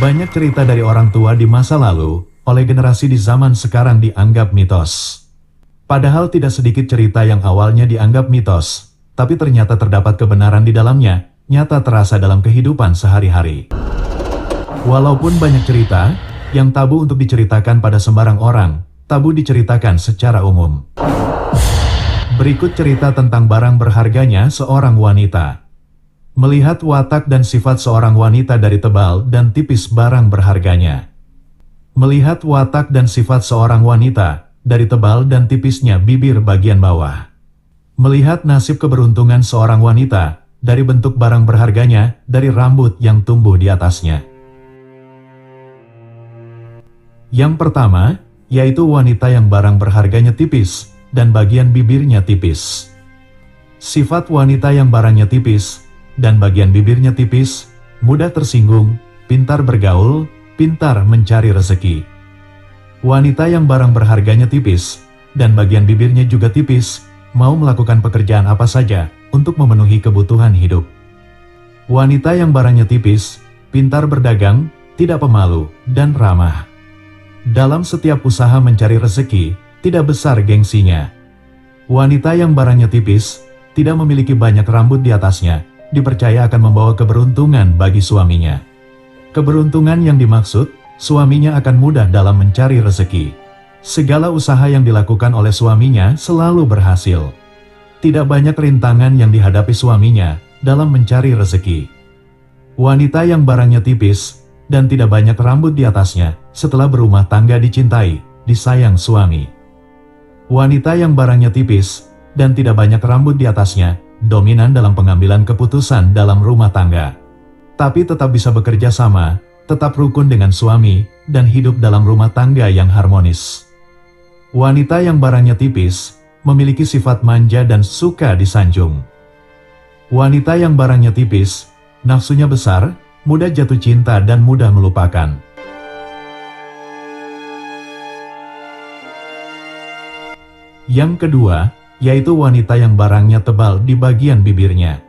Banyak cerita dari orang tua di masa lalu, oleh generasi di zaman sekarang dianggap mitos. Padahal tidak sedikit cerita yang awalnya dianggap mitos, tapi ternyata terdapat kebenaran di dalamnya, nyata terasa dalam kehidupan sehari-hari. Walaupun banyak cerita, yang tabu untuk diceritakan pada sembarang orang, tabu diceritakan secara umum. Berikut cerita tentang barang berharganya seorang wanita. Melihat watak dan sifat seorang wanita dari tebal dan tipis barang berharganya. Melihat watak dan sifat seorang wanita dari tebal dan tipisnya bibir bagian bawah. Melihat nasib keberuntungan seorang wanita dari bentuk barang berharganya dari rambut yang tumbuh di atasnya. Yang pertama, yaitu wanita yang barang berharganya tipis dan bagian bibirnya tipis. Sifat wanita yang barangnya tipis dan bagian bibirnya tipis, mudah tersinggung, pintar bergaul, pintar mencari rezeki. Wanita yang barang berharganya tipis, dan bagian bibirnya juga tipis, mau melakukan pekerjaan apa saja untuk memenuhi kebutuhan hidup. Wanita yang barangnya tipis, pintar berdagang, tidak pemalu, dan ramah. Dalam setiap usaha mencari rezeki, tidak besar gengsinya. Wanita yang barangnya tipis, tidak memiliki banyak rambut di atasnya, dipercaya akan membawa keberuntungan bagi suaminya. Keberuntungan yang dimaksud, suaminya akan mudah dalam mencari rezeki. Segala usaha yang dilakukan oleh suaminya selalu berhasil. Tidak banyak rintangan yang dihadapi suaminya dalam mencari rezeki. Wanita yang barangnya tipis dan tidak banyak rambut di atasnya, setelah berumah tangga dicintai, disayang suami. Wanita yang barangnya tipis dan tidak banyak rambut di atasnya, dominan dalam pengambilan keputusan dalam rumah tangga. Tapi tetap bisa bekerja sama, tetap rukun dengan suami, dan hidup dalam rumah tangga yang harmonis. Wanita yang barangnya tipis, memiliki sifat manja dan suka disanjung. Wanita yang barangnya tipis, nafsunya besar, mudah jatuh cinta dan mudah melupakan. Yang kedua, yaitu wanita yang barangnya tebal di bagian bibirnya.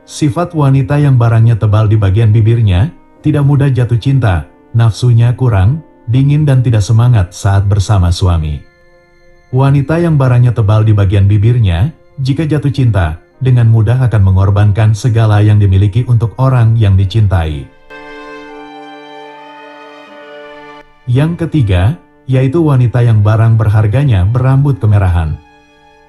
Sifat wanita yang barangnya tebal di bagian bibirnya, tidak mudah jatuh cinta, nafsunya kurang, dingin dan tidak semangat saat bersama suami. Wanita yang barangnya tebal di bagian bibirnya, jika jatuh cinta, dengan mudah akan mengorbankan segala yang dimiliki untuk orang yang dicintai. Yang ketiga, yaitu wanita yang barang berharganya berambut kemerahan.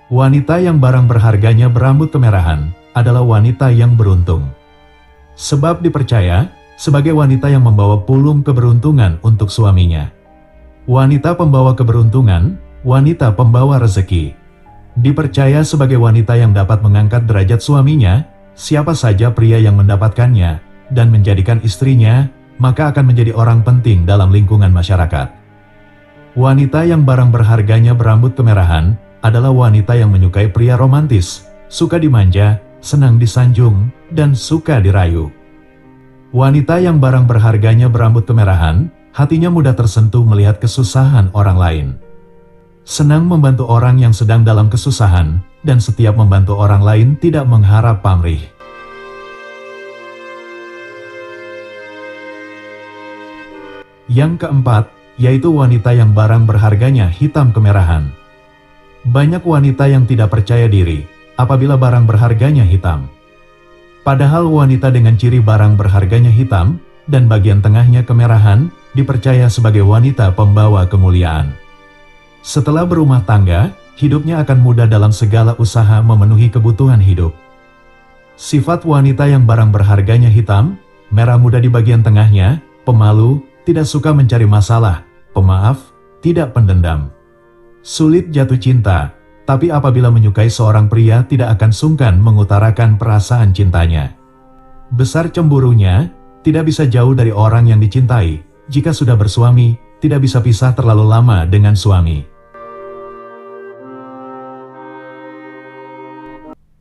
Wanita yang barang berharganya berambut kemerahan adalah wanita yang beruntung. Sebab dipercaya sebagai wanita yang membawa pulung keberuntungan untuk suaminya. Wanita pembawa keberuntungan, wanita pembawa rezeki. Dipercaya sebagai wanita yang dapat mengangkat derajat suaminya, siapa saja pria yang mendapatkannya dan menjadikan istrinya, maka akan menjadi orang penting dalam lingkungan masyarakat. Wanita yang barang berharganya berambut kemerahan adalah wanita yang menyukai pria romantis, suka dimanja, senang disanjung, dan suka dirayu. Wanita yang barang berharganya berambut kemerahan, hatinya mudah tersentuh melihat kesusahan orang lain. Senang membantu orang yang sedang dalam kesusahan, dan setiap membantu orang lain tidak mengharap pamrih. Yang keempat, yaitu wanita yang barang berharganya hitam kemerahan. Banyak wanita yang tidak percaya diri apabila barang berharganya hitam. Padahal wanita dengan ciri barang berharganya hitam dan bagian tengahnya kemerahan dipercaya sebagai wanita pembawa kemuliaan. Setelah berumah tangga, hidupnya akan mudah dalam segala usaha memenuhi kebutuhan hidup. Sifat wanita yang barang berharganya hitam, merah muda di bagian tengahnya, pemalu, tidak suka mencari masalah, pemaaf, tidak pendendam. Sulit jatuh cinta, tapi apabila menyukai seorang pria tidak akan sungkan mengutarakan perasaan cintanya. Besar cemburunya, tidak bisa jauh dari orang yang dicintai. Jika sudah bersuami, tidak bisa pisah terlalu lama dengan suami.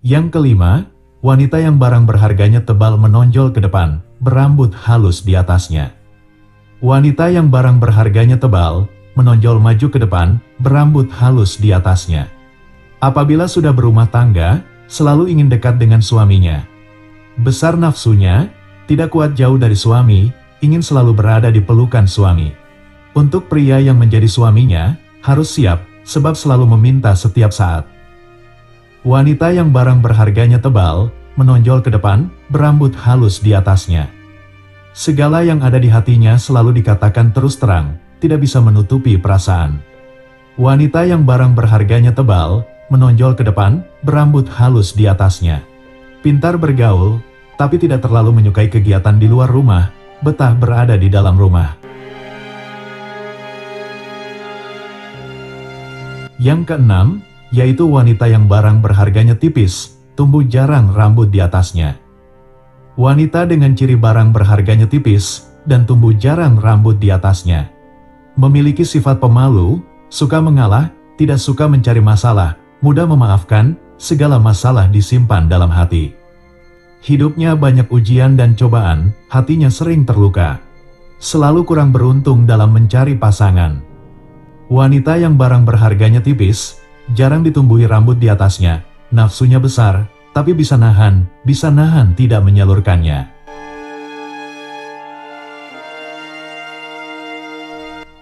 Yang kelima, wanita yang barang berharganya tebal menonjol ke depan, berambut halus di atasnya. Wanita yang barang berharganya tebal, menonjol maju ke depan, berambut halus di atasnya. Apabila sudah berumah tangga, selalu ingin dekat dengan suaminya. Besar nafsunya, tidak kuat jauh dari suami, ingin selalu berada di pelukan suami. Untuk pria yang menjadi suaminya, harus siap, sebab selalu meminta setiap saat. Wanita yang barang berharganya tebal, menonjol ke depan, berambut halus di atasnya. Segala yang ada di hatinya selalu dikatakan terus terang, tidak bisa menutupi perasaan. Wanita yang barang berharganya tebal, menonjol ke depan, berambut halus di atasnya. Pintar bergaul, tapi tidak terlalu menyukai kegiatan di luar rumah, betah berada di dalam rumah. Yang keenam, yaitu wanita yang barang berharganya tipis, tumbuh jarang rambut di atasnya. Wanita dengan ciri barang berharganya tipis, dan tumbuh jarang rambut di atasnya. Memiliki sifat pemalu, suka mengalah, tidak suka mencari masalah, mudah memaafkan, segala masalah disimpan dalam hati. Hidupnya banyak ujian dan cobaan, hatinya sering terluka. Selalu kurang beruntung dalam mencari pasangan. Wanita yang barang berharganya tipis, jarang ditumbuhi rambut di atasnya, nafsunya besar, tapi bisa nahan tidak menyalurkannya.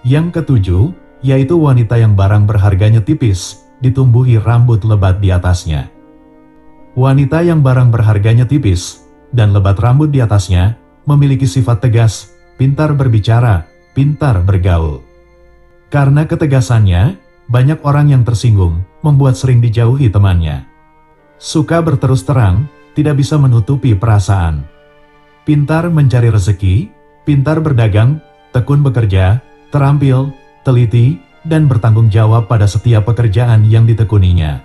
Yang ketujuh, yaitu wanita yang barang berharganya tipis, ditumbuhi rambut lebat di atasnya. Wanita yang barang berharganya tipis, dan lebat rambut di atasnya, memiliki sifat tegas, pintar berbicara, pintar bergaul. Karena ketegasannya, banyak orang yang tersinggung, membuat sering dijauhi temannya. Suka berterus terang, tidak bisa menutupi perasaan. Pintar mencari rezeki, pintar berdagang, tekun bekerja, terampil, teliti, dan bertanggung jawab pada setiap pekerjaan yang ditekuninya.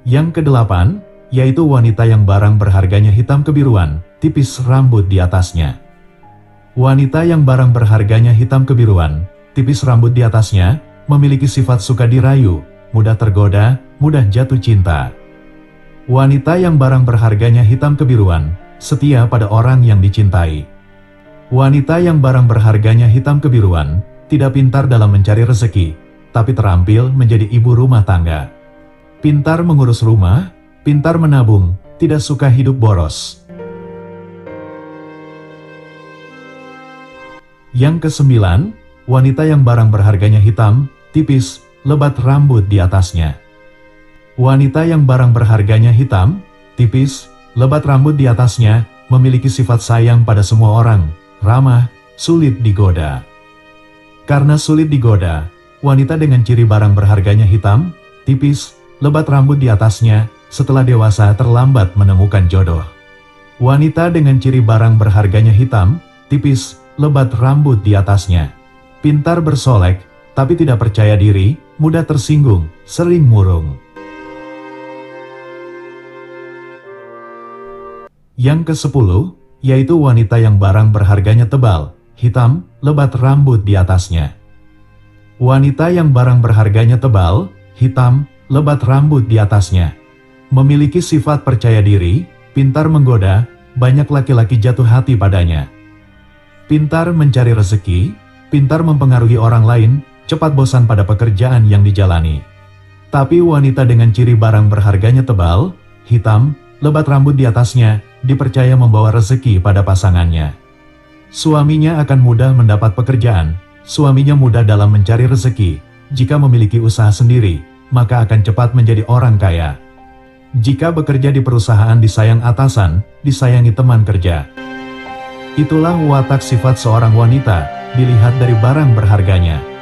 Yang kedelapan, yaitu wanita yang barang berharganya hitam kebiruan, tipis rambut di atasnya. Wanita yang barang berharganya hitam kebiruan, tipis rambut di atasnya, memiliki sifat suka dirayu, mudah tergoda, mudah jatuh cinta. Wanita yang barang berharganya hitam kebiruan, setia pada orang yang dicintai. Wanita yang barang berharganya hitam kebiruan, tidak pintar dalam mencari rezeki, tapi terampil menjadi ibu rumah tangga. Pintar mengurus rumah, pintar menabung, tidak suka hidup boros. Yang kesembilan, wanita yang barang berharganya hitam, tipis, lebat rambut di atasnya. Wanita yang barang berharganya hitam, tipis, lebat rambut di atasnya, memiliki sifat sayang pada semua orang, ramah, sulit digoda. Karena sulit digoda, wanita dengan ciri barang berharganya hitam, tipis, lebat rambut di atasnya, setelah dewasa terlambat menemukan jodoh. Wanita dengan ciri barang berharganya hitam, tipis, lebat rambut di atasnya. Pintar bersolek, tapi tidak percaya diri, mudah tersinggung, sering murung. Yang ke-10, yaitu wanita yang barang berharganya tebal, hitam, lebat rambut di atasnya. Wanita yang barang berharganya tebal, hitam, lebat rambut di atasnya. Memiliki sifat percaya diri, pintar menggoda, banyak laki-laki jatuh hati padanya. Pintar mencari rezeki, pintar mempengaruhi orang lain, cepat bosan pada pekerjaan yang dijalani. Tapi wanita dengan ciri barang berharganya tebal, hitam, lebat rambut di atasnya, dipercaya membawa rezeki pada pasangannya. Suaminya akan mudah mendapat pekerjaan, suaminya mudah dalam mencari rezeki, jika memiliki usaha sendiri, maka akan cepat menjadi orang kaya. Jika bekerja di perusahaan disayang atasan, disayangi teman kerja. Itulah watak sifat seorang wanita, dilihat dari barang berharganya.